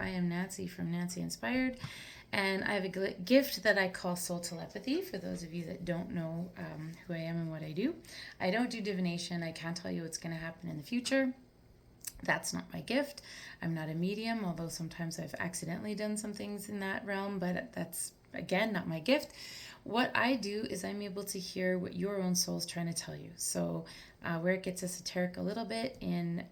I am Nancy from Nancy Inspired, and I have a gift that I call soul telepathy. For those of you that don't know who I am and what I do, I don't do divination. I can't tell you what's going to happen in the future. That's not my gift. I'm not a medium, although sometimes I've accidentally done some things in that realm, but that's, again, not my gift. What I do is I'm able to hear what your own soul's trying to tell you. So where it gets esoteric a little bit in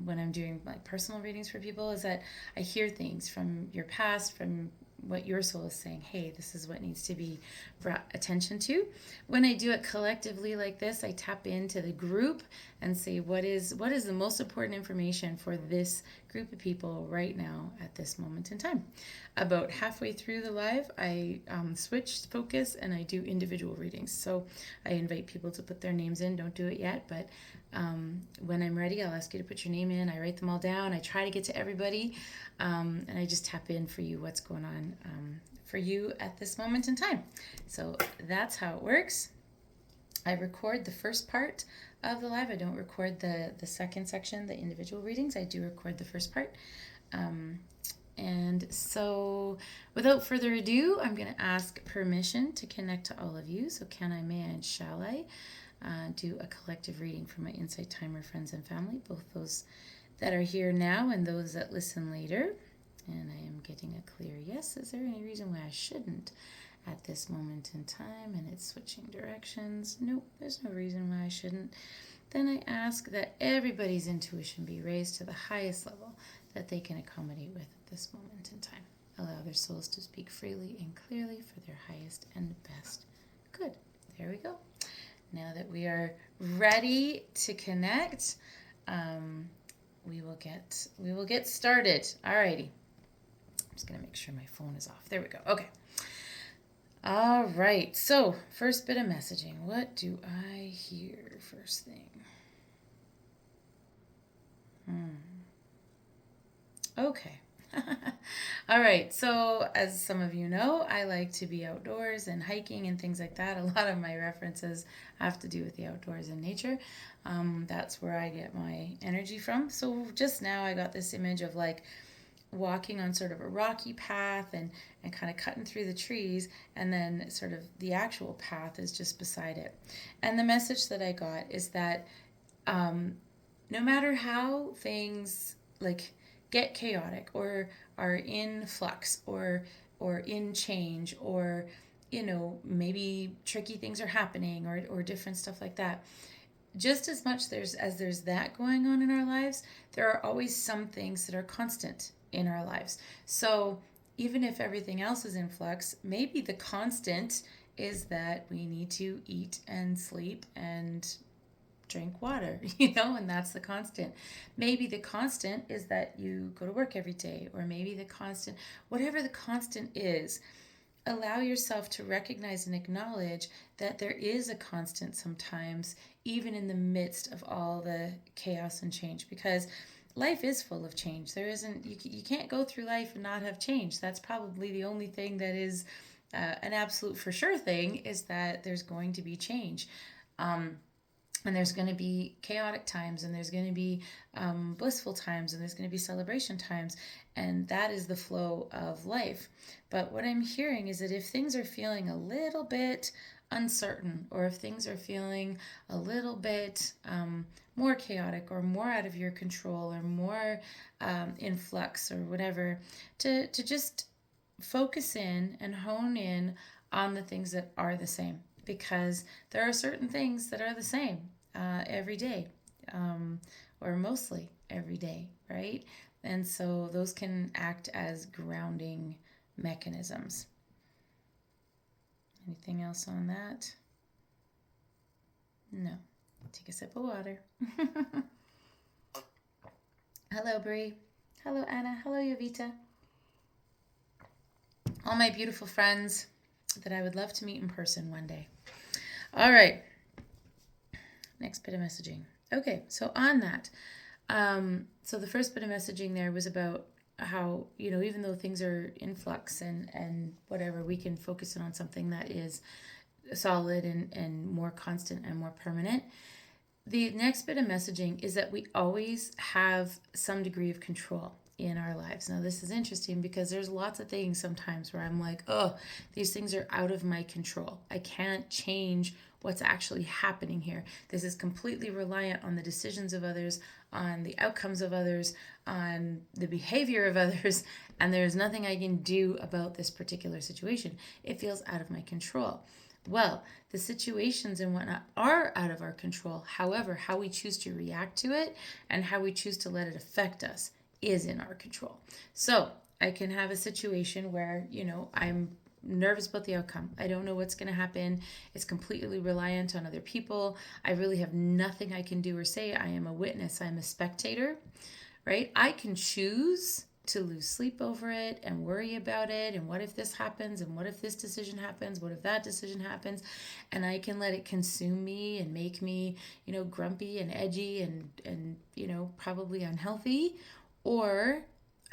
when I'm doing like personal readings for people is that I hear things from your past, from what your soul is saying. Hey, this is what needs to be brought attention to. When I do it collectively like this, I tap into the group and say what is the most important information for this group of people right now at this moment in time. About halfway through the live, I switch focus and I do individual readings. So I invite people to put their names in. Don't do it yet, but when I'm ready, I'll ask you to put your name in. I write them all down. I try to get to everybody, and I just tap in for you what's going on for you at this moment in time. So that's how it works. I record the first part of the live. I don't record the second section, the individual readings. I do record the first part. And so without further ado, I'm going to ask permission to connect to all of you. So can I, may I, and shall I do a collective reading for my Insight Timer friends and family, both those that are here now and those that listen later. And I am getting a clear yes. Is there any reason why I shouldn't at this moment in time? And it's switching directions. Nope, there's no reason why I shouldn't. Then I ask that everybody's intuition be raised to the highest level that they can accommodate with at this moment in time. Allow their souls to speak freely and clearly for their highest and best good. There we go. Now that we are ready to connect, we will get started. Alrighty. I'm just gonna make sure my phone is off. There we go. Okay. All right. So first bit of messaging. What do I hear first thing? Okay. All right. So as some of you know, I like to be outdoors and hiking and things like that. A lot of my references have to do with the outdoors and nature. That's where I get my energy from. So just now I got this image of like walking on sort of a rocky path and kind of cutting through the trees, and then sort of the actual path is just beside it. And the message that I got is that no matter how things like get chaotic or are in flux or in change, or maybe tricky things are happening or different stuff like that, just as much as there's that going on in our lives, there are always some things that are constant in our lives. So even if everything else is in flux, maybe the constant is that we need to eat and sleep and drink water, and that's the constant. Maybe the constant is that you go to work every day, or maybe the constant, whatever the constant is, allow yourself to recognize and acknowledge that there is a constant sometimes, even in the midst of all the chaos and change, because life is full of change. There isn't, you can't go through life and not have change. That's probably the only thing that is an absolute for sure thing, is that there's going to be change. And there's going to be chaotic times, and there's going to be blissful times, and there's going to be celebration times. And that is the flow of life. But what I'm hearing is that if things are feeling a little bit uncertain, or if things are feeling a little bit more chaotic or more out of your control or more in flux or whatever, to just focus in and hone in on the things that are the same. Because there are certain things that are the same every day, or mostly every day, right? And so those can act as grounding mechanisms. Anything else on that? No. Take a sip of water. Hello, Bree. Hello, Anna. Hello, Yovita. All my beautiful friends that I would love to meet in person one day. All right. Next bit of messaging. Okay, so on that. So the first bit of messaging there was about how, even though things are in flux and whatever, we can focus in on something that is solid and more constant and more permanent. The next bit of messaging is that we always have some degree of control in our lives. Now, this is interesting because there's lots of things sometimes where I'm like, oh, these things are out of my control. I can't change what's actually happening here. This is completely reliant on the decisions of others, on the outcomes of others, on the behavior of others, and there's nothing I can do about this particular situation. It feels out of my control. Well, the situations and whatnot are out of our control. However, how we choose to react to it and how we choose to let it affect us is in our control. So I can have a situation where, I'm nervous about the outcome. I don't know what's going to happen. It's completely reliant on other people. I really have nothing I can do or say. I am a witness. I'm a spectator, right? I can choose to lose sleep over it and worry about it, and what if this happens, and what if this decision happens, what if that decision happens, and I can let it consume me and make me grumpy and edgy and probably unhealthy. Or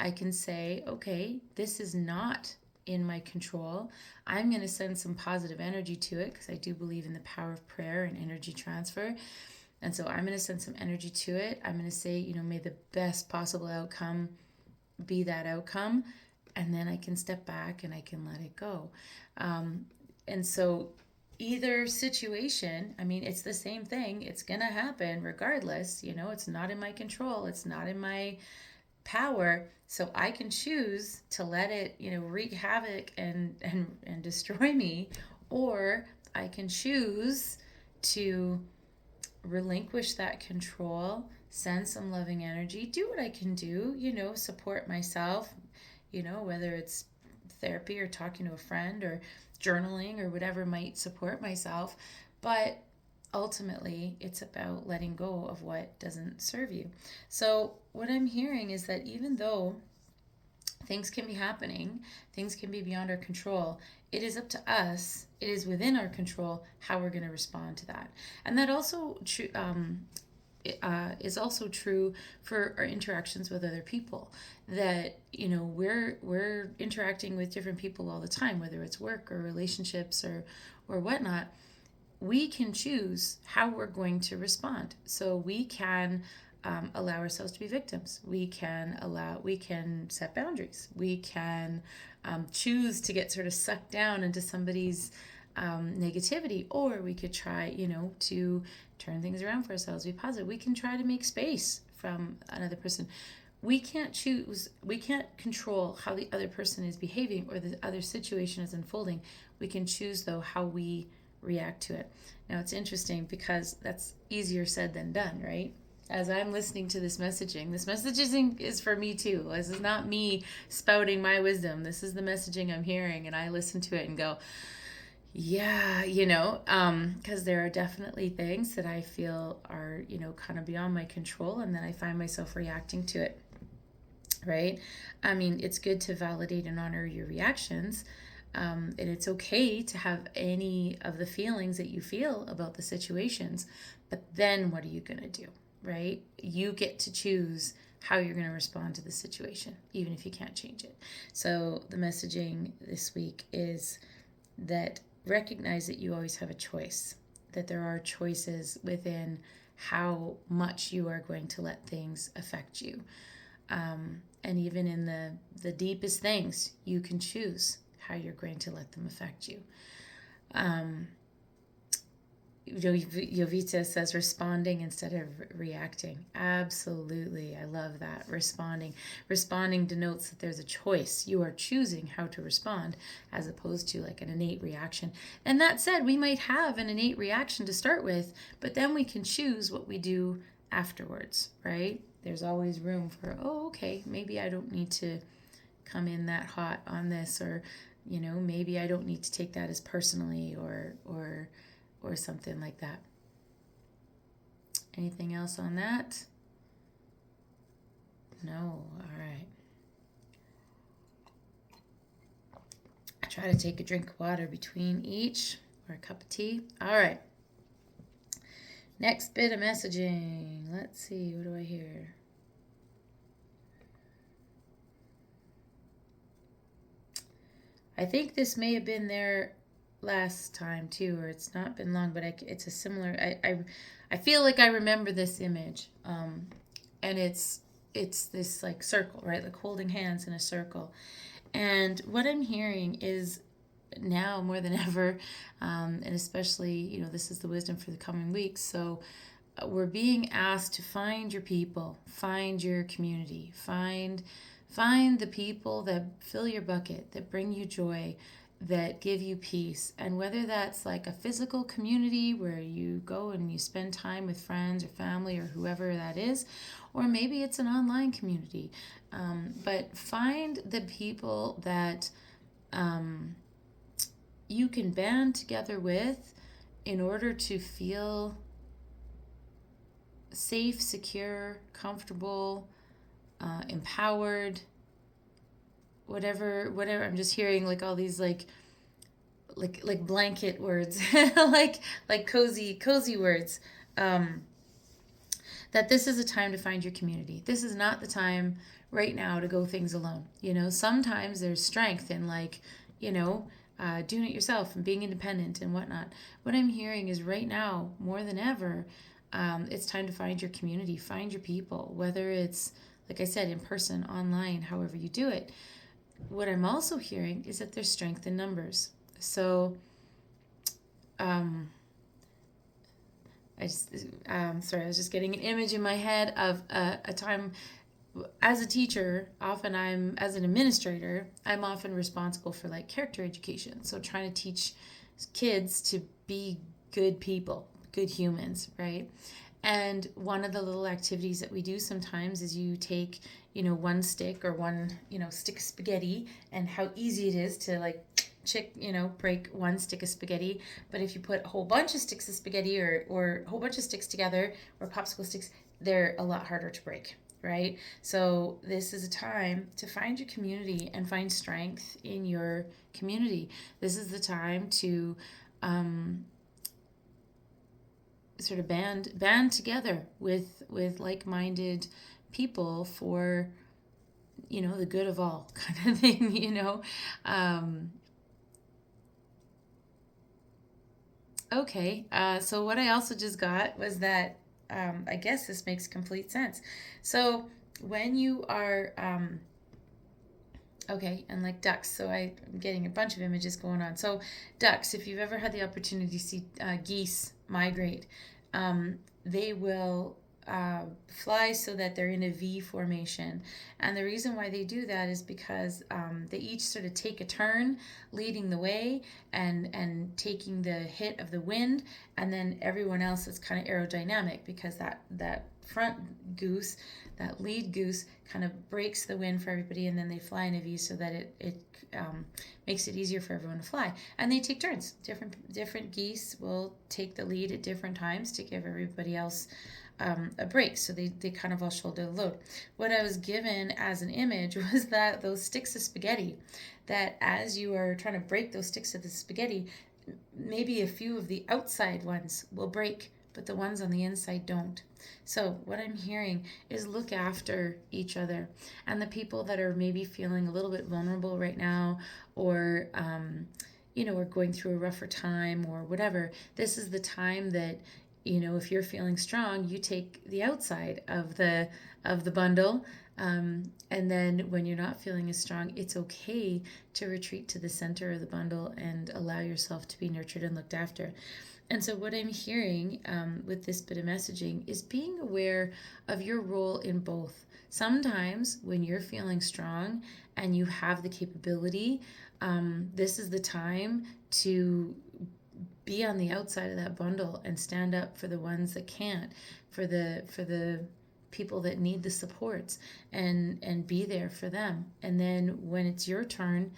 I can say, okay, this is not in my control. I'm going to send some positive energy to it, because I do believe in the power of prayer and energy transfer. And so I'm going to send some energy to it. I'm going to say, may the best possible outcome be that outcome, and then I can step back and I can let it go. And so either situation, it's the same thing. It's going to happen regardless. It's not in my control. It's not in my power. So I can choose to let it, wreak havoc and destroy me, or I can choose to relinquish that control, send some loving energy, do what I can do, support myself, whether it's therapy or talking to a friend or journaling or whatever might support myself. But ultimately, it's about letting go of what doesn't serve you. So what I'm hearing is that even though things can be happening, things can be beyond our control, it is up to us, it is within our control how we're going to respond to that. And that also is also true for our interactions with other people. That we're interacting with different people all the time, whether it's work or relationships or whatnot. We can choose how we're going to respond. So we can allow ourselves to be victims. We can set boundaries. We can choose to get sort of sucked down into somebody's negativity, or we could try, to turn things around for ourselves, be positive. We can try to make space from another person. We can't control how the other person is behaving or the other situation is unfolding. We can choose, though, how we react to it. Now, it's interesting because that's easier said than done, right? As I'm listening to this messaging is for me too. This is not me spouting my wisdom. This is the messaging I'm hearing, and I listen to it and go, yeah, because there are definitely things that I feel are, kind of beyond my control, and then I find myself reacting to it, right? It's good to validate and honor your reactions, and it's okay to have any of the feelings that you feel about the situations, but then what are you going to do, right? You get to choose how you're going to respond to the situation, even if you can't change it. So the messaging this week is that recognize that you always have a choice, that there are choices within how much you are going to let things affect you. And even in the deepest things, you can choose how you're going to let them affect you. Jovita says responding instead of reacting. Absolutely. I love that. Responding denotes that there's a choice. You are choosing how to respond as opposed to like an innate reaction. And that said, we might have an innate reaction to start with, but then we can choose what we do afterwards, right? There's always room for, okay, maybe I don't need to come in that hot on this, or, maybe I don't need to take that as personally or something like that. Anything else on that? No. All right. I try to take a drink of water between each, or a cup of tea. All right. Next bit of messaging. Let's see. What do I hear? I think this may have been there last time too, or it's not been long, but it's a similar. I feel like I remember this image, and it's it's this like circle, right? Like holding hands in a circle. And what I'm hearing is now more than ever, and especially, this is the wisdom for the coming weeks. So we're being asked to find your people, find your community, find the people that fill your bucket, that bring you joy, that give you peace. And whether that's like a physical community where you go and you spend time with friends or family or whoever that is, or maybe it's an online community. But find the people that you can band together with in order to feel safe, secure, comfortable, empowered, whatever. I'm just hearing like all these like blanket words, like cozy words. That this is a time to find your community. This is not the time right now to go things alone. Sometimes there's strength in doing it yourself and being independent and whatnot. What I'm hearing is right now, more than ever, it's time to find your community, find your people, whether it's, like I said, in person, online, however you do it. What I'm also hearing is that there's strength in numbers. So, sorry, I was just getting an image in my head of a time as a teacher. Often as an administrator, I'm often responsible for like character education. So trying to teach kids to be good people, good humans, right? And one of the little activities that we do sometimes is you take, one stick or one, stick of spaghetti, and how easy it is to like break one stick of spaghetti. But if you put a whole bunch of sticks of spaghetti or a whole bunch of sticks together, or popsicle sticks, they're a lot harder to break, right? So this is a time to find your community and find strength in your community. This is the time to sort of band together with like-minded people for the good of all, kind of thing. Okay, so what I also just got was that I guess this makes complete sense. So when you are okay, and like ducks, so I'm getting a bunch of images going on. So ducks, if you've ever had the opportunity to see geese migrate, they will fly so that they're in a V formation. And the reason why they do that is because they each sort of take a turn leading the way and taking the hit of the wind, and then everyone else is kind of aerodynamic, because that front goose, that lead goose, kind of breaks the wind for everybody, and then they fly in a V so that it makes it easier for everyone to fly. And they take turns. Different geese will take the lead at different times to give everybody else a break, so they kind of all shoulder the load. What I was given as an image was that those sticks of spaghetti, that as you are trying to break those sticks of the spaghetti, maybe a few of the outside ones will break, but the ones on the inside don't. So what I'm hearing is look after each other, and the people that are maybe feeling a little bit vulnerable right now, or are going through a rougher time or whatever. This is the time that, if you're feeling strong, you take the outside of the bundle, and then when you're not feeling as strong, it's okay to retreat to the center of the bundle and allow yourself to be nurtured and looked after. And so what I'm hearing with this bit of messaging is being aware of your role in both. Sometimes when you're feeling strong and you have the capability, this is the time to be on the outside of that bundle and stand up for the ones that can't, for the people that need the supports, and be there for them. And then when it's your turn,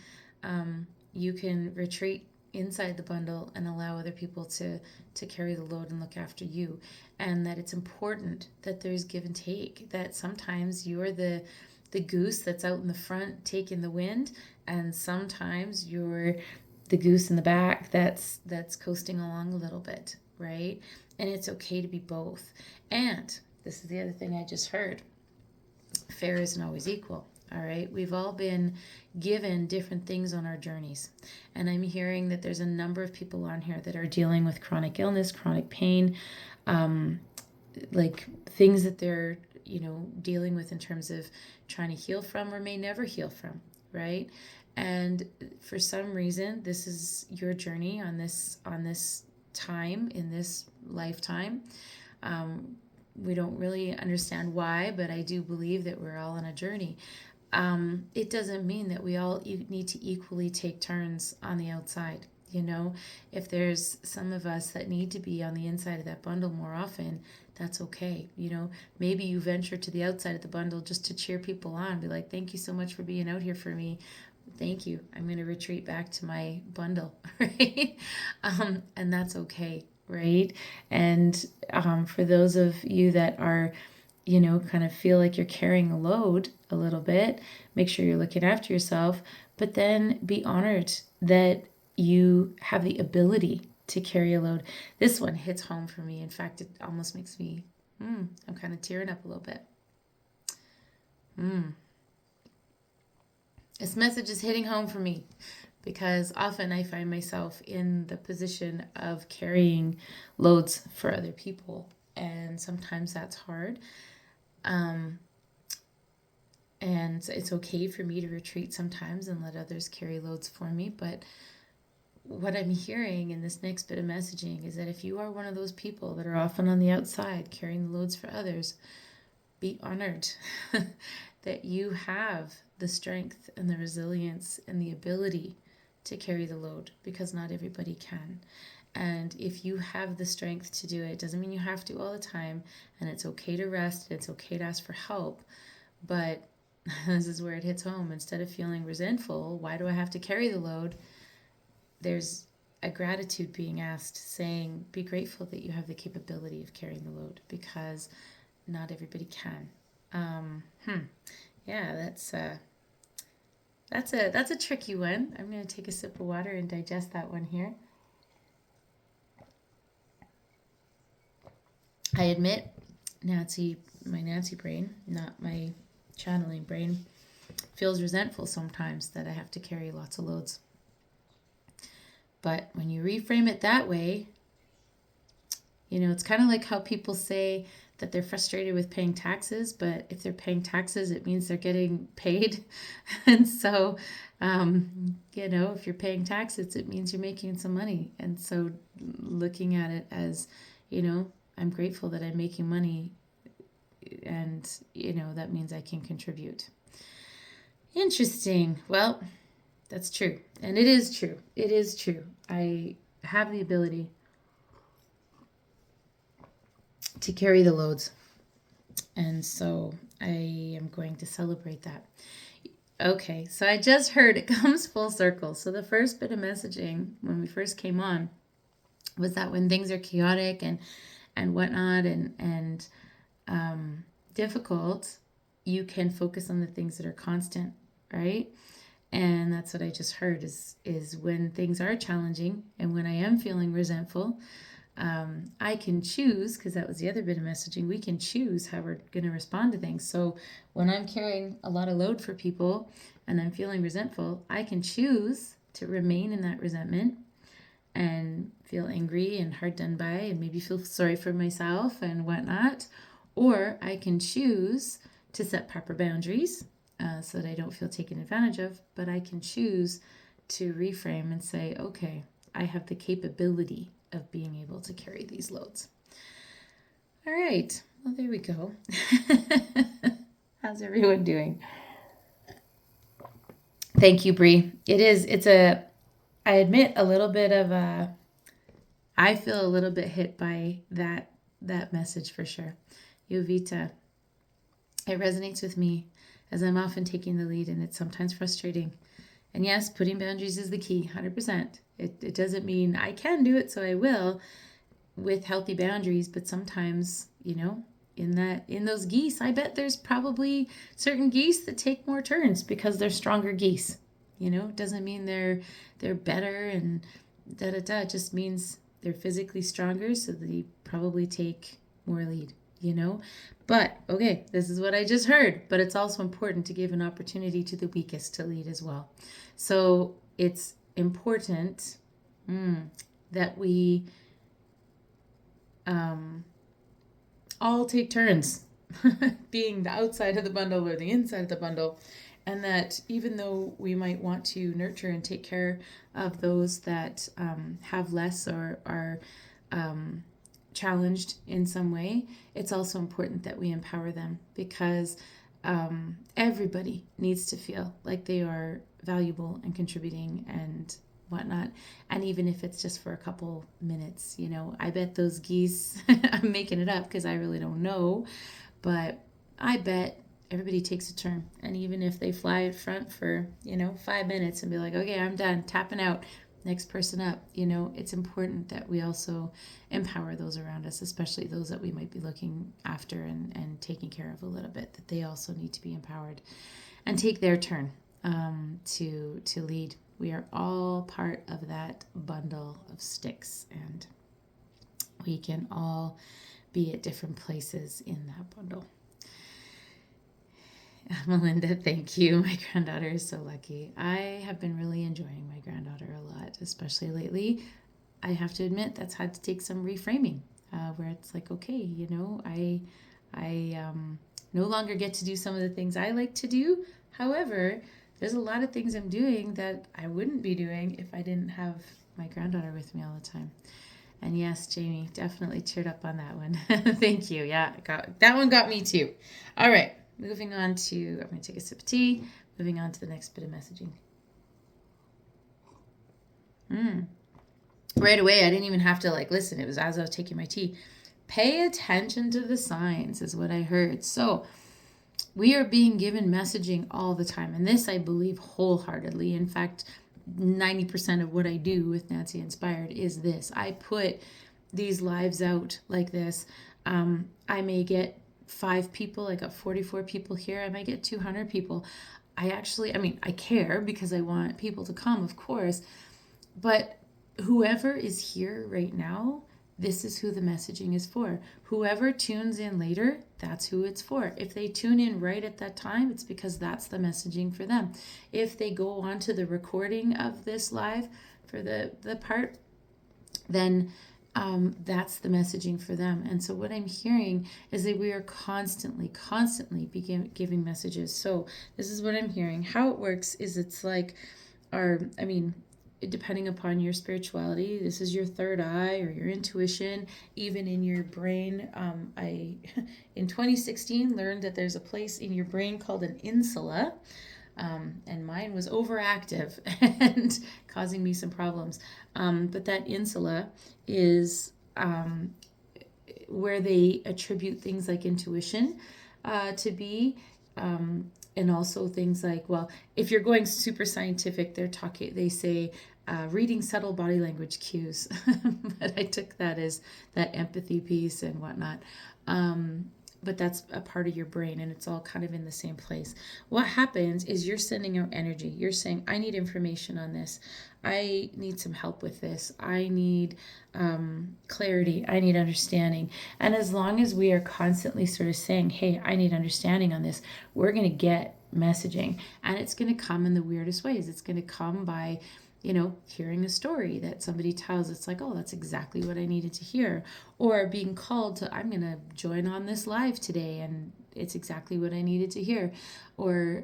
you can retreat inside the bundle and allow other people to carry the load and look after you. And that it's important that there's give and take, that sometimes you're the goose that's out in the front taking the wind, and sometimes you're the goose in the back that's coasting along a little bit, right? And it's okay to be both. And this is the other thing I just heard. Fair isn't always equal. All right, we've all been given different things on our journeys, and I'm hearing that there's a number of people on here that are dealing with chronic illness, chronic pain, like things that they're dealing with in terms of trying to heal from or may never heal from, right? And for some reason, this is your journey on this time in this lifetime. We don't really understand why, but I do believe that we're all on a journey. It doesn't mean that we all need to equally take turns on the outside. If there's some of us that need to be on the inside of that bundle more often, that's okay. Maybe you venture to the outside of the bundle just to cheer people on, be like, thank you so much for being out here for me. Thank you. I'm going to retreat back to my bundle, right? And that's okay, right? And for those of you that are, kind of feel like you're carrying a load a little bit, make sure you're looking after yourself, but then be honored that you have the ability to carry a load. This one hits home for me. In fact, it almost makes me, I'm kind of tearing up a little bit. This message is hitting home for me because often I find myself in the position of carrying loads for other people. And sometimes that's hard. And it's okay for me to retreat sometimes and let others carry loads for me. But what I'm hearing in this next bit of messaging is that if you are one of those people that are often on the outside carrying the loads for others, be honored that you have the strength and the resilience and the ability to carry the load, because not everybody can. And if you have the strength to do it, doesn't mean you have to all the time, and it's okay to rest, it's okay to ask for help, but this is where it hits home. Instead of feeling resentful, why do I have to carry the load? There's a gratitude being asked, saying, be grateful that you have the capability of carrying the load, because not everybody can. Yeah, that's a tricky one. I'm going to take a sip of water and digest that one here. I admit, my Nancy brain, not my channeling brain, feels resentful sometimes that I have to carry lots of loads. But when you reframe it that way, it's kind of like how people say that they're frustrated with paying taxes, but if they're paying taxes, it means they're getting paid. And so, if you're paying taxes, it means you're making some money. And so looking at it as, I'm grateful that I'm making money, and, that means I can contribute. Interesting. Well, that's true. And it is true. It is true. I have the ability to carry the loads. And so I am going to celebrate that. Okay, so I just heard it comes full circle. So the first bit of messaging when we first came on was that when things are chaotic and whatnot and difficult, you can focus on the things that are constant, right? And that's what I just heard is when things are challenging and when I am feeling resentful, I can choose, because that was the other bit of messaging, we can choose how we're going to respond to things. So when I'm carrying a lot of load for people and I'm feeling resentful, I can choose to remain in that resentment and feel angry and hard done by and maybe feel sorry for myself and whatnot. Or I can choose to set proper boundaries so that I don't feel taken advantage of, but I can choose to reframe and say, okay, I have the capability of being able to carry these loads. All right, well, there we go. How's everyone doing? Thank you, Bree. I admit a little bit of I feel a little bit hit by that message for sure. Yovita, it resonates with me as I'm often taking the lead, and it's sometimes frustrating. And yes, putting boundaries is the key, 100%. It doesn't mean I can do it, so I will with healthy boundaries, but sometimes, in those geese, I bet there's probably certain geese that take more turns because they're stronger geese. It doesn't mean they're better and da-da-da. It just means they're physically stronger, so they probably take more lead, But, okay, this is what I just heard, but it's also important to give an opportunity to the weakest to lead as well. So it's important that we all take turns being the outside of the bundle or the inside of the bundle. And that even though we might want to nurture and take care of those that have less or are challenged in some way, it's also important that we empower them, because everybody needs to feel like they are valuable and contributing and whatnot. And even if it's just for a couple minutes, I bet those geese, I'm making it up because I really don't know, but I bet everybody takes a turn. And even if they fly in front for, 5 minutes and be like, okay, I'm done, tapping out, next person up, it's important that we also empower those around us, especially those that we might be looking after and taking care of a little bit, that they also need to be empowered and take their turn to lead. We are all part of that bundle of sticks, and we can all be at different places in that bundle. Melinda, thank you. My granddaughter is so lucky. I have been really enjoying my granddaughter a lot, especially lately. I have to admit that's had to take some reframing, where it's like, okay, I no longer get to do some of the things I like to do. However, there's a lot of things I'm doing that I wouldn't be doing if I didn't have my granddaughter with me all the time. And yes, Jamie, definitely cheered up on that one. Thank you. Yeah, that one got me too. All right, moving on to, I'm going to take a sip of tea. Moving on to the next bit of messaging. Right away, I didn't even have to listen. It was as I was taking my tea. Pay attention to the signs is what I heard. So we are being given messaging all the time. And this, I believe wholeheartedly. In fact, 90% of what I do with Nancy Inspired is this. I put these lives out like this. I may get 5 people. I got 44 people here. I might get 200 people. I care because I want people to come, of course. But whoever is here right now, this is who the messaging is for. Whoever tunes in later, that's who it's for. If they tune in right at that time, it's because that's the messaging for them. If they go on to the recording of this live for the part, then that's the messaging for them. And so what I'm hearing is that we are constantly giving messages. So this is what I'm hearing. How it works is it's like depending upon your spirituality, this is your third eye or your intuition, even in your brain. I, in 2016, learned that there's a place in your brain called an insula, and mine was overactive and causing me some problems. But that insula is where they attribute things like intuition to be. And also things like, well, if you're going super scientific, they say reading subtle body language cues. But I took that as that empathy piece and whatnot. But that's a part of your brain, and it's all kind of in the same place. What happens is you're sending out energy. You're saying, I need information on this. I need some help with this. I need clarity. I need understanding. And as long as we are constantly sort of saying, hey, I need understanding on this, we're going to get messaging. And it's going to come in the weirdest ways. It's going to come by hearing a story that somebody tells. It's like, oh, that's exactly what I needed to hear. Or being called to, I'm going to join on this live today, and it's exactly what I needed to hear. Or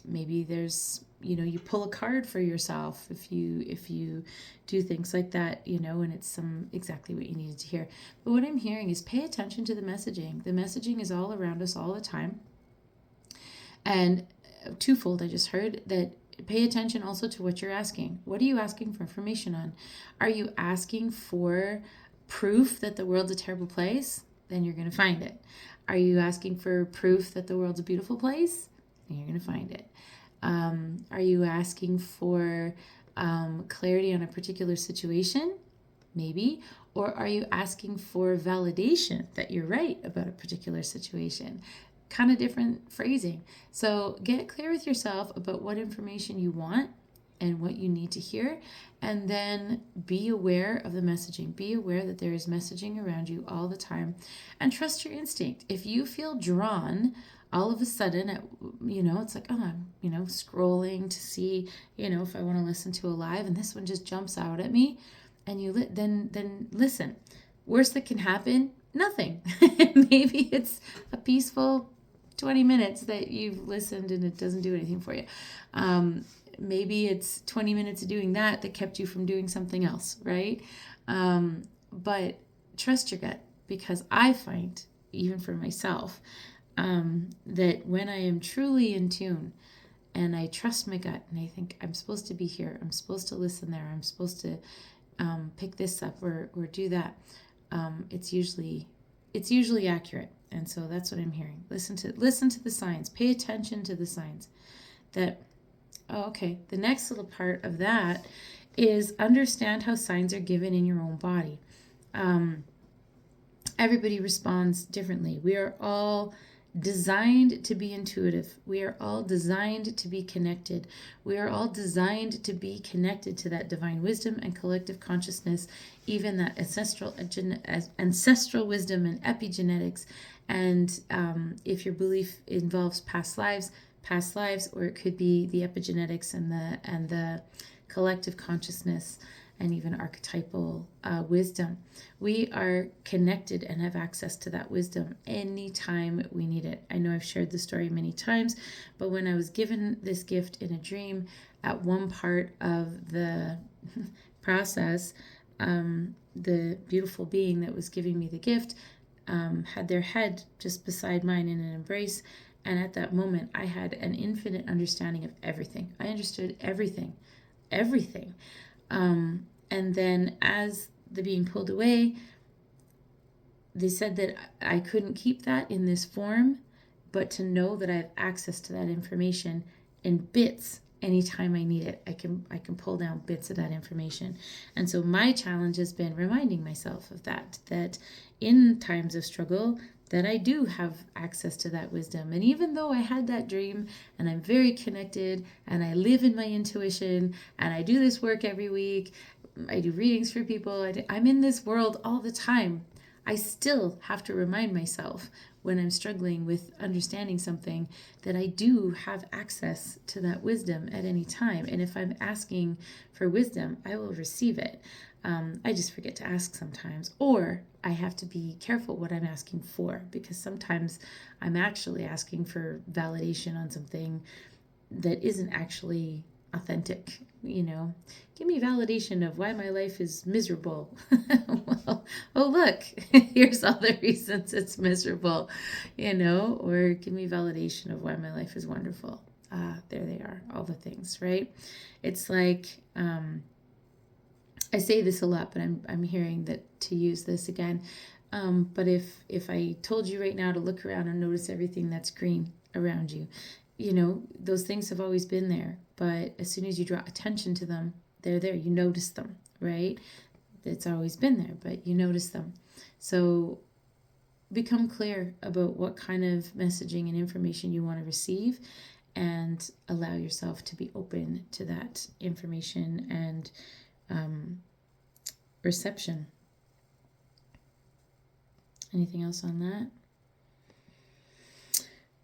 maybe there's, you pull a card for yourself if you do things like that, and it's exactly what you needed to hear. But what I'm hearing is pay attention to the messaging. The messaging is all around us all the time. And twofold, I just heard that. Pay attention also to what you're asking. What are you asking for information on? Are you asking for proof that the world's a terrible place? Then you're going to find it. Are you asking for proof that the world's a beautiful place? Then you're going to find it. Are you asking for clarity on a particular situation? Maybe. Or are you asking for validation that you're right about a particular situation? Kind of different phrasing. So get clear with yourself about what information you want and what you need to hear, and then be aware of the messaging. Be aware that there is messaging around you all the time, and trust your instinct. If you feel drawn all of a sudden, it's like, oh, I'm, scrolling to see, if I want to listen to a live, and this one just jumps out at me, and then listen. Worst that can happen nothing. Maybe it's a peaceful 20 minutes that you've listened and it doesn't do anything for you. Maybe it's 20 minutes of doing that kept you from doing something else, right? But trust your gut, because I find, even for myself, that when I am truly in tune and I trust my gut and I think I'm supposed to be here, I'm supposed to listen there, I'm supposed to pick this up or do that, it's usually accurate. And so that's what I'm hearing. Listen to the signs. Pay attention to the signs. That, oh, okay. The next little part of that is understand how signs are given in your own body. Everybody responds differently. We are all designed to be intuitive. We are all designed to be connected. We are all designed to be connected to that divine wisdom and collective consciousness, even that ancestral wisdom and epigenetics. And if your belief involves past lives, or it could be the epigenetics and the collective consciousness and even archetypal wisdom. We are connected and have access to that wisdom anytime we need it. I know I've shared the story many times, but when I was given this gift in a dream, at one part of the process, the beautiful being that was giving me the gift had their head just beside mine in an embrace. And at that moment, I had an infinite understanding of everything. I understood everything. And then as the being pulled away, they said that I couldn't keep that in this form, but to know that I have access to that information in bits anytime I need it. I can pull down bits of that information. And so my challenge has been reminding myself of that in times of struggle, that I do have access to that wisdom. And even though I had that dream and I'm very connected and I live in my intuition and I do this work every week, I do readings for people, I'm in this world all the time, I still have to remind myself when I'm struggling with understanding something that I do have access to that wisdom at any time. And if I'm asking for wisdom, I will receive it. I just forget to ask sometimes, or I have to be careful what I'm asking for, because sometimes I'm actually asking for validation on something that isn't actually authentic. Give me validation of why my life is miserable. Well, oh look, here's all the reasons it's miserable, or give me validation of why my life is wonderful. There they are, all the things, right? It's like, I say this a lot, but I'm hearing that to use this again. But if I told you right now to look around and notice everything that's green around you, those things have always been there. But as soon as you draw attention to them, they're there. You notice them, right? It's always been there, but you notice them. So become clear about what kind of messaging and information you want to receive, and allow yourself to be open to that information and reception. Anything else on that?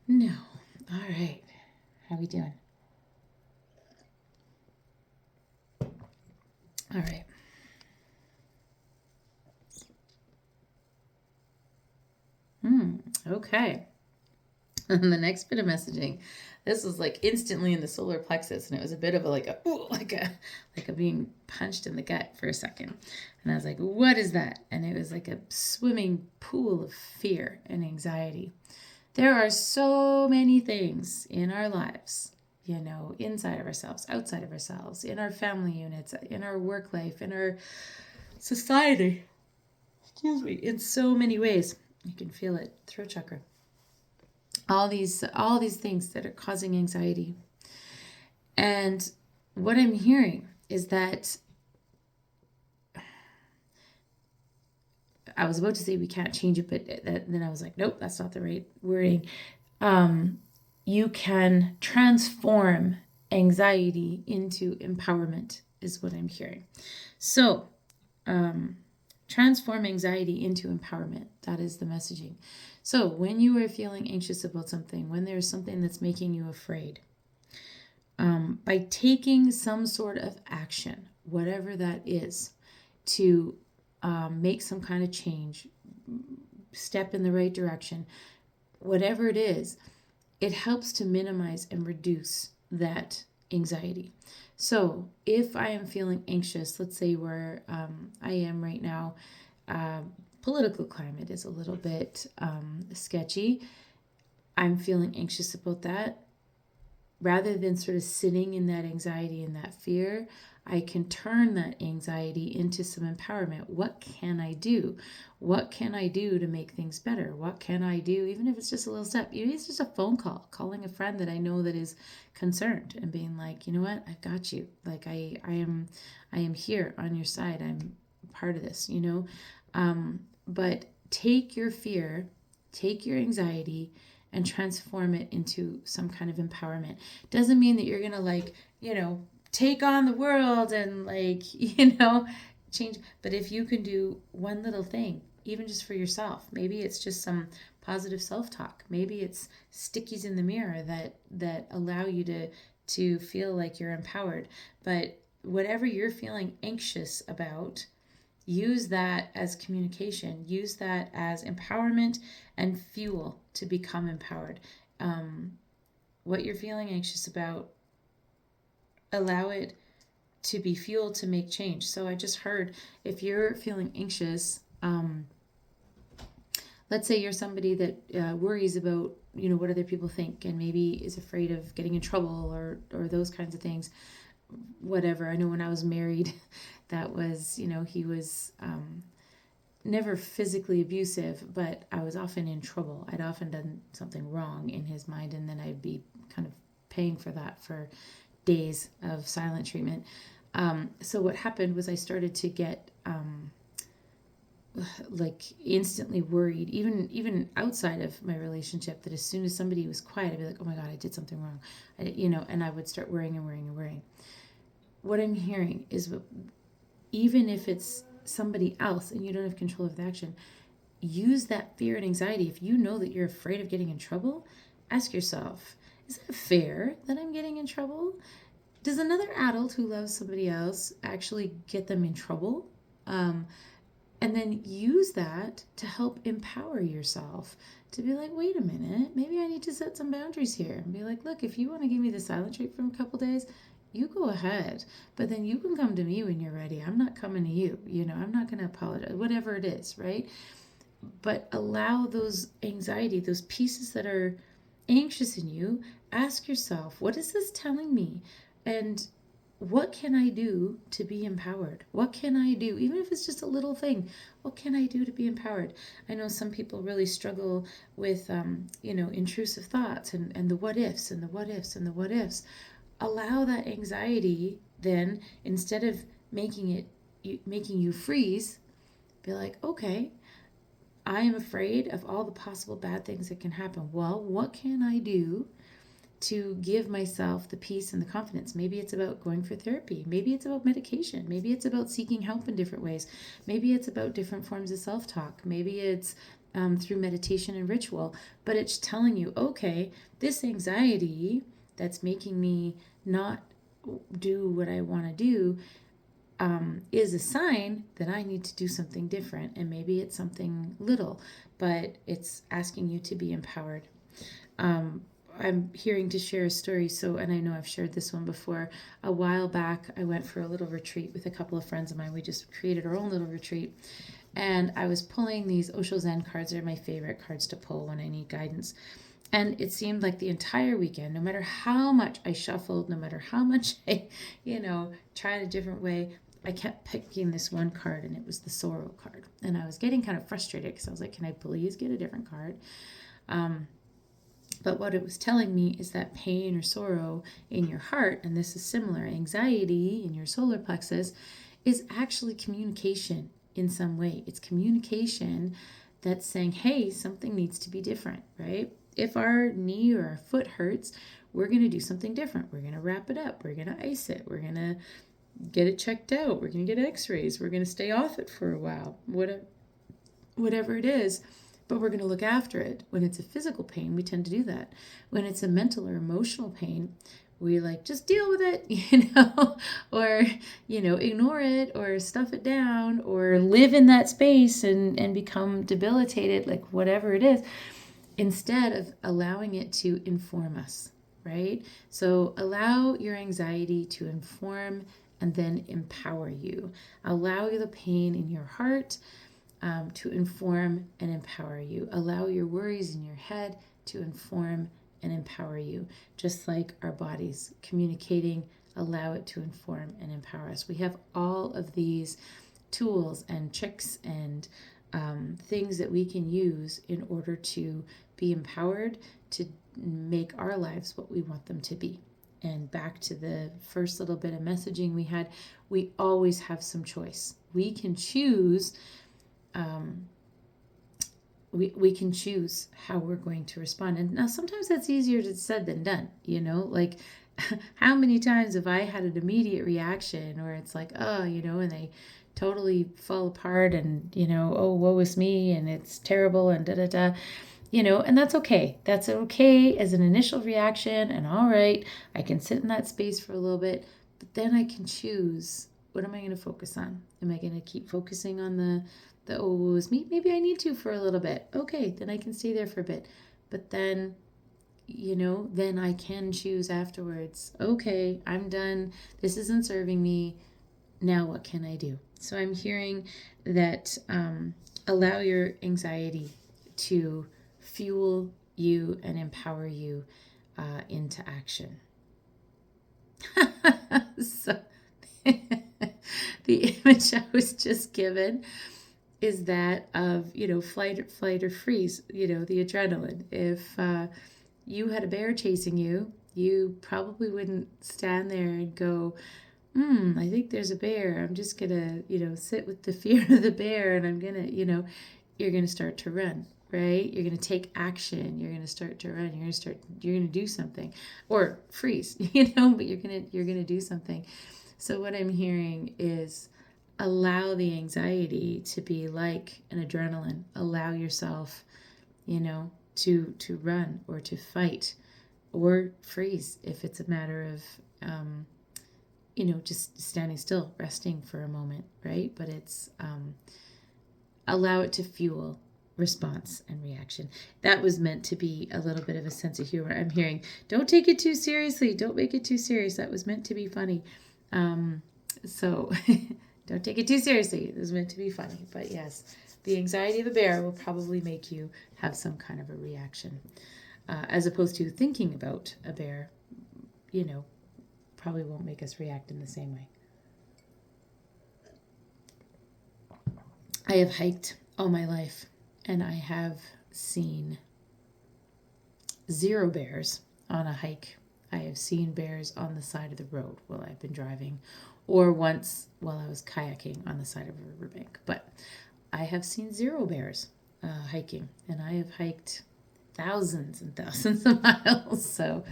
No. All right. How we doing? All right. Okay. And the next bit of messaging, this was like instantly in the solar plexus, and it was a bit of like a being punched in the gut for a second. And I was like, what is that? And it was like a swimming pool of fear and anxiety. There are so many things in our lives, inside of ourselves, outside of ourselves, in our family units, in our work life, in our society. Excuse me. In so many ways. You can feel it. Throat chakra. All these things that are causing anxiety. And what I'm hearing is that I was about to say we can't change it, but then I was like, nope, that's not the right wording. You can transform anxiety into empowerment is what I'm hearing. So transform anxiety into empowerment. That is the messaging. So when you are feeling anxious about something, when there's something that's making you afraid, by taking some sort of action, whatever that is, to make some kind of change, step in the right direction, whatever it is, it helps to minimize and reduce that anxiety. So if I am feeling anxious, let's say where I am right now, political climate is a little bit sketchy. I'm feeling anxious about that. Rather than sort of sitting in that anxiety and that fear, I can turn that anxiety into some empowerment. What can I do? What can I do to make things better? What can I do, even if it's just a little step? Even if it's just a phone call, calling a friend that I know that is concerned and being like, you know what, I've got you. Like I am here on your side. I'm part of this, you know. But take your fear, take your anxiety, and transform it into some kind of empowerment. Doesn't mean that you're going to, like, you know, take on the world and, like, you know, change. But if you can do one little thing, even just for yourself, maybe it's just some positive self-talk. Maybe it's stickies in the mirror that allow you to feel like you're empowered. But whatever you're feeling anxious about, use that as communication, use that as empowerment and fuel to become empowered. What you're feeling anxious about, allow it to be fuel to make change. So I just heard, if you're feeling anxious, let's say you're somebody that worries about, you know, what other people think, and maybe is afraid of getting in trouble or those kinds of things. Whatever. I know when I was married, that was, you know, he was never physically abusive, but I was often in trouble. I'd often done something wrong in his mind, and then I'd be kind of paying for that for days of silent treatment. So what happened was I started to get like instantly worried, even outside of my relationship, that as soon as somebody was quiet, I'd be like, oh my God, I did something wrong. And I would start worrying and worrying and worrying. What I'm hearing is, even if it's somebody else and you don't have control of the action, use that fear and anxiety. If you know that you're afraid of getting in trouble, ask yourself, is it fair that I'm getting in trouble? Does another adult who loves somebody else actually get them in trouble? And then use that to help empower yourself to be like, wait a minute, maybe I need to set some boundaries here and be like, look, if you want to give me the silent treat for a couple days, you go ahead, but then you can come to me when you're ready. I'm not coming to you. You know, I'm not going to apologize, whatever it is, right? But allow those anxiety, those pieces that are anxious in you, ask yourself, what is this telling me? And what can I do to be empowered? What can I do? Even if it's just a little thing, what can I do to be empowered? I know some people really struggle with, intrusive thoughts and the what ifs and the what ifs and the what ifs. Allow that anxiety then, instead of making you freeze, be like, okay, I am afraid of all the possible bad things that can happen. Well, what can I do to give myself the peace and the confidence? Maybe it's about going for therapy. Maybe it's about medication. Maybe it's about seeking help in different ways. Maybe it's about different forms of self-talk. Maybe it's through meditation and ritual. But it's telling you, okay, this anxiety that's making me not do what I want to do is a sign that I need to do something different. And maybe it's something little, but it's asking you to be empowered. I'm hearing to share a story. So, and I know I've shared this one before. A while back, I went for a little retreat with a couple of friends of mine. We just created our own little retreat. And I was pulling these Osho Zen cards. They're my favorite cards to pull when I need guidance. And it seemed like the entire weekend, no matter how much I shuffled, no matter how much I, tried a different way, I kept picking this one card, and it was the sorrow card. And I was getting kind of frustrated because I was like, can I please get a different card? But what it was telling me is that pain or sorrow in your heart, and this is similar, anxiety in your solar plexus, is actually communication in some way. It's communication that's saying, hey, something needs to be different, right? If our knee or our foot hurts, we're going to do something different. We're going to wrap it up. We're going to ice it. We're going to get it checked out. We're going to get x-rays. We're going to stay off it for a while, whatever it is. But we're going to look after it. When it's a physical pain, we tend to do that. When it's a mental or emotional pain, we like just deal with it, or, ignore it or stuff it down or live in that space and become debilitated, like whatever it is, instead of allowing it to inform us, right? So allow your anxiety to inform and then empower you. Allow the pain in your heart to inform and empower you. Allow your worries in your head to inform and empower you, just like our bodies communicating, allow it to inform and empower us. We have all of these tools and tricks and things that we can use in order to be empowered to make our lives what we want them to be. And back to the first little bit of messaging we had, we always have some choice. We can choose. We can choose how we're going to respond. And now sometimes that's easier said than done, like how many times have I had an immediate reaction where it's like, oh, and they totally fall apart and, oh, woe is me and it's terrible and da-da-da, and that's okay. That's okay as an initial reaction. And all right, I can sit in that space for a little bit, but then I can choose, what am I going to focus on? Am I going to keep focusing on the oh, woe is me? Maybe I need to for a little bit. Okay, then I can stay there for a bit. But then, then I can choose afterwards. Okay, I'm done. This isn't serving me. Now what can I do? So I'm hearing that allow your anxiety to fuel you and empower you into action. So the image I was just given is that of, flight or freeze, the adrenaline. If you had a bear chasing you, you probably wouldn't stand there and go, I think there's a bear. I'm just going to, sit with the fear of the bear and I'm going to, you're going to start to run, right? You're going to take action. You're going to start to run. You're going to do something or freeze, but you're going to do something. So what I'm hearing is, allow the anxiety to be like an adrenaline. Allow yourself, to run or to fight or freeze if it's a matter of, just standing still, resting for a moment, right? But it's allow it to fuel response and reaction. That was meant to be a little bit of a sense of humor. I'm hearing, don't take it too seriously. Don't make it too serious. That was meant to be funny. So don't take it too seriously. It was meant to be funny. But yes, the anxiety of a bear will probably make you have some kind of a reaction. As opposed to thinking about a bear, probably won't make us react in the same way. I have hiked all my life, and I have seen 0 bears on a hike. I have seen bears on the side of the road while I've been driving, or once while I was kayaking on the side of a riverbank. But I have seen 0 bears hiking, and I have hiked thousands and thousands of miles. So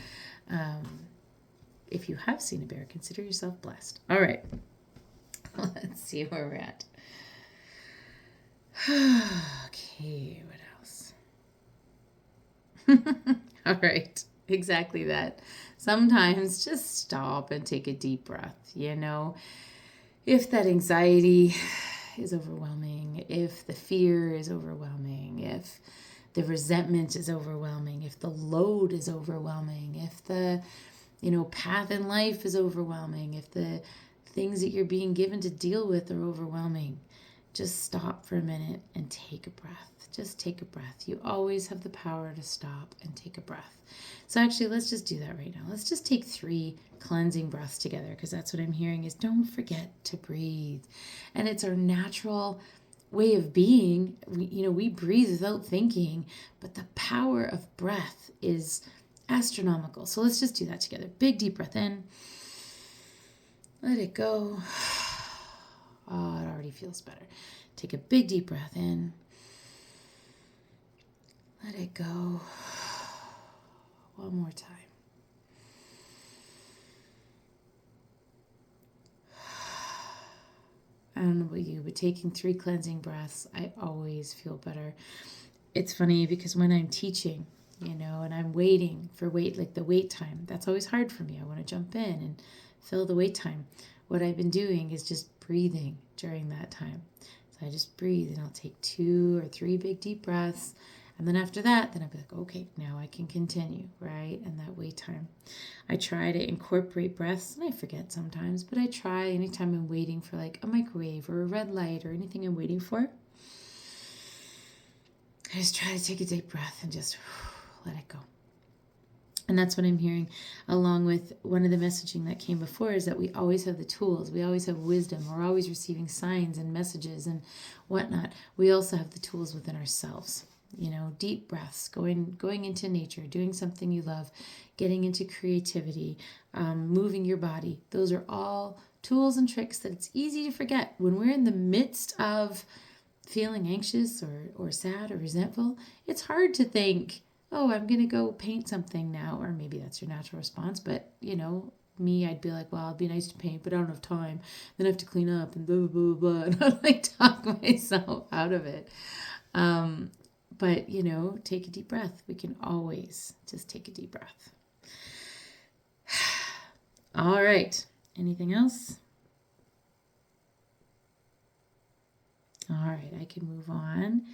if you have seen a bear, consider yourself blessed. All right, let's see where we're at. Okay, what else? All right, exactly that. Sometimes just stop and take a deep breath. If that anxiety is overwhelming, if the fear is overwhelming, if the resentment is overwhelming, if the load is overwhelming, if the path in life is overwhelming, if the things that you're being given to deal with are overwhelming, just stop for a minute and take a breath. Just take a breath. You always have the power to stop and take a breath. So actually, let's just do that right now. Let's just take 3 cleansing breaths together, because that's what I'm hearing is don't forget to breathe. And it's our natural way of being. We breathe without thinking, but the power of breath is astronomical. So let's just do that together. Big deep breath in. Let it go. Oh, it already feels better. Take a big deep breath in. Let it go. One more time. I don't know about you, but taking 3 cleansing breaths, I always feel better. It's funny because when I'm teaching, and I'm waiting for like the wait time. That's always hard for me. I want to jump in and fill the wait time. What I've been doing is just breathing during that time. So I just breathe and I'll take 2 or 3 big deep breaths. And then after that, then I'll be like, okay, now I can continue, right? And that wait time. I try to incorporate breaths, and I forget sometimes, but I try anytime I'm waiting for like a microwave or a red light or anything I'm waiting for. I just try to take a deep breath and just let it go. And that's what I'm hearing, along with one of the messaging that came before, is that we always have the tools. We always have wisdom. We're always receiving signs and messages and whatnot. We also have the tools within ourselves. Deep breaths, going into nature, doing something you love, getting into creativity, moving your body. Those are all tools and tricks that it's easy to forget when we're in the midst of feeling anxious or sad or resentful. It's hard to think, oh, I'm going to go paint something now. Or maybe that's your natural response. But, me, I'd be like, well, it'd be nice to paint, but I don't have time. Then I have to clean up and blah, blah, blah, blah. And I like talk myself out of it. But, take a deep breath. We can always just take a deep breath. All right. Anything else? All right, I can move on.